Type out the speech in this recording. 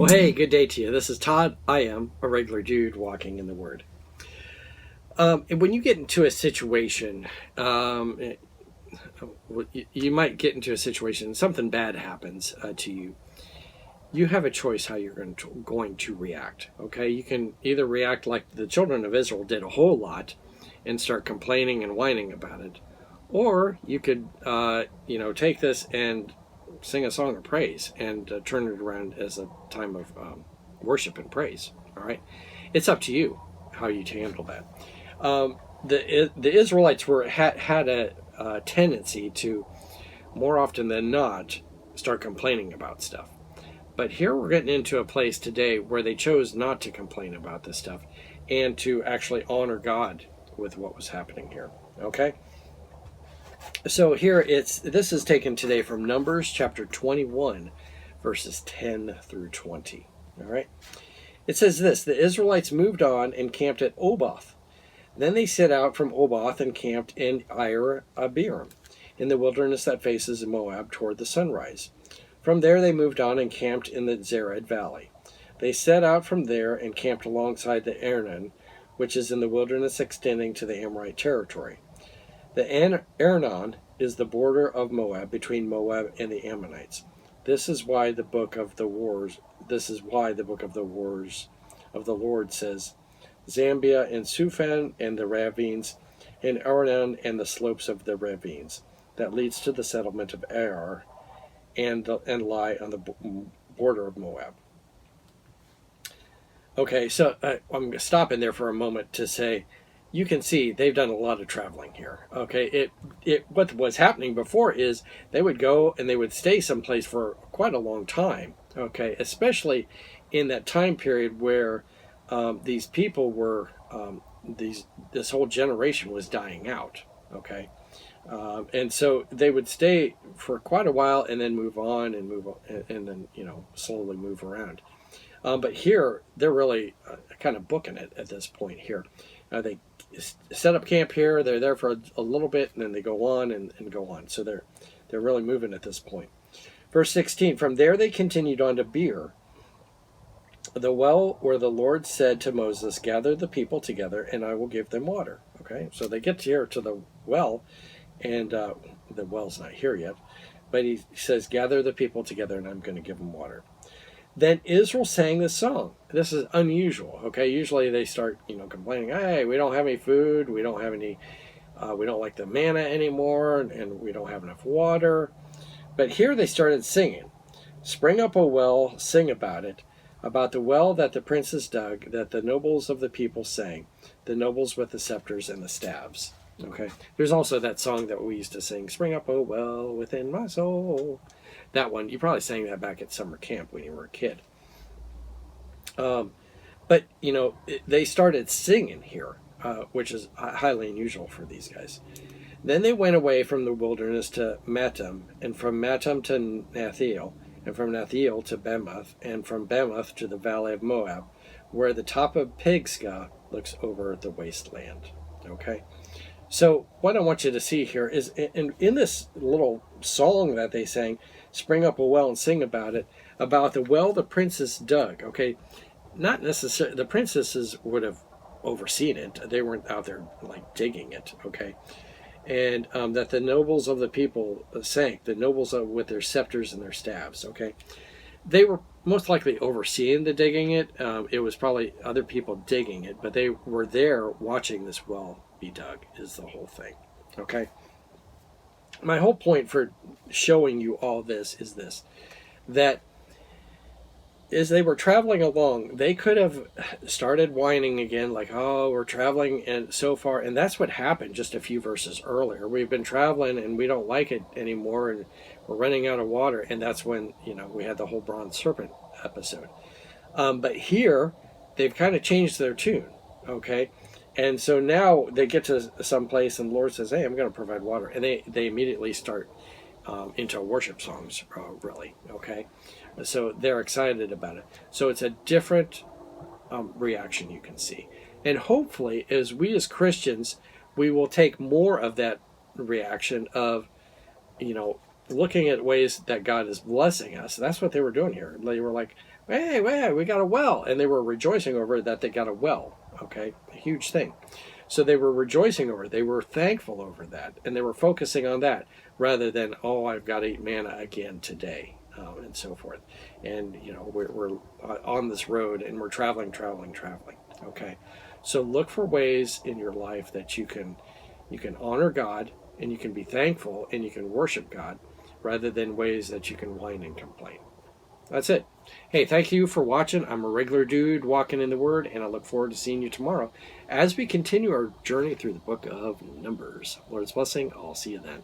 Well, hey, good day to you. This is Todd. I am a regular dude walking in the Word. And when you get into a situation, you might get into a situation, something bad happens to you. You have a choice how you're going to react. Okay, you can either react like the children of Israel did a whole lot and start complaining and whining about it, or you could, take this and sing a song of praise and turn it around as a time of worship and praise. All right, it's up to you how you handle that. The Israelites had a tendency to, more often than not, start complaining about stuff. But here we're getting into a place today where they chose not to complain about this stuff and to actually honor God with what was happening here. Okay? So here this is taken today from Numbers chapter 21, verses 10 through 20. All right? It says this: the Israelites moved on and camped at Oboth. Then they set out from Oboth and camped in Ir-Abiram, in the wilderness that faces Moab toward the sunrise. From there they moved on and camped in the Zered Valley. They set out from there and camped alongside the Arnon, which is in the wilderness extending to the Amorite territory. The Arnon is the border of Moab between Moab and the Ammonites. This is why the book of the wars of the Lord says, Zambia and Sufan and the ravines, and Arnon and the slopes of the ravines, that leads to the settlement of Ar, and lie on the border of Moab. Okay, so I'm stopping there for a moment to say, you can see they've done a lot of traveling here. Okay, what was happening before is they would go and they would stay someplace for quite a long time. Okay, especially in that time period where these people were this whole generation was dying out. Okay. And so they would stay for quite a while and then move on and then slowly move around. But here they're really kind of booking it at this point here. They set up camp here. They're there for a little bit and then they go on and go on. So they're really moving at this point. Verse 16. From there they continued on to Beer, the well where the Lord said to Moses, "Gather the people together, and I will give them water." Okay, so they get here to the well. And the well's not here yet, but he says, gather the people together and I'm going to give them water. Then Israel sang this song. This is unusual. Okay, usually they start, complaining, hey, we don't have any food, we don't have any, we don't like the manna anymore, and we don't have enough water. But here they started singing. Spring up, O well, sing about it, about the well that the princes dug, that the nobles of the people sang, the nobles with the scepters and the staves. Okay. There's also that song that we used to sing, Spring Up, Oh Well, Within My Soul. That one, you probably sang that back at summer camp when you were a kid. But, they started singing here, which is highly unusual for these guys. Then they went away from the wilderness to Mattam, and from Mattam to Nathiel, and from Nathiel to Bemoth, and from Bemoth to the valley of Moab, where the top of Pisgah looks over the wasteland. Okay? So what I want you to see here is in this little song that they sang, Spring Up a Well and Sing about it, about the well the princess dug. Okay, not necessarily, the princesses would have overseen it. They weren't out there like digging it. Okay, and that the nobles of the people sank, the nobles with their scepters and their staves. Okay, they were most likely overseeing the digging it. It was probably other people digging it, but they were there watching this well be dug, is the whole thing. Okay, my whole point for showing you all this is this, that as they were traveling along, they could have started whining again, like, oh, we're traveling and so far, and that's what happened just a few verses earlier. We've been traveling and we don't like it anymore, and we're running out of water, and that's when we had the whole bronze serpent episode. But here they've kind of changed their tune. Okay, and so now they get to some place and the Lord says, hey, I'm going to provide water. And they immediately start into worship songs, really. Okay. So they're excited about it. So it's a different reaction you can see. And hopefully, as we as Christians, we will take more of that reaction of, looking at ways that God is blessing us. That's what they were doing here. They were like, hey, we got a well. And they were rejoicing over that they got a well. Okay, a huge thing. So they were rejoicing over it. They were thankful over that. And they were focusing on that rather than, oh, I've got to eat manna again today. And so forth. And, we're on this road and we're traveling. Okay. So look for ways in your life that you can honor God and you can be thankful and you can worship God rather than ways that you can whine and complain. That's it. Hey, thank you for watching. I'm a regular dude walking in the Word, and I look forward to seeing you tomorrow as we continue our journey through the book of Numbers. Lord's blessing. I'll see you then.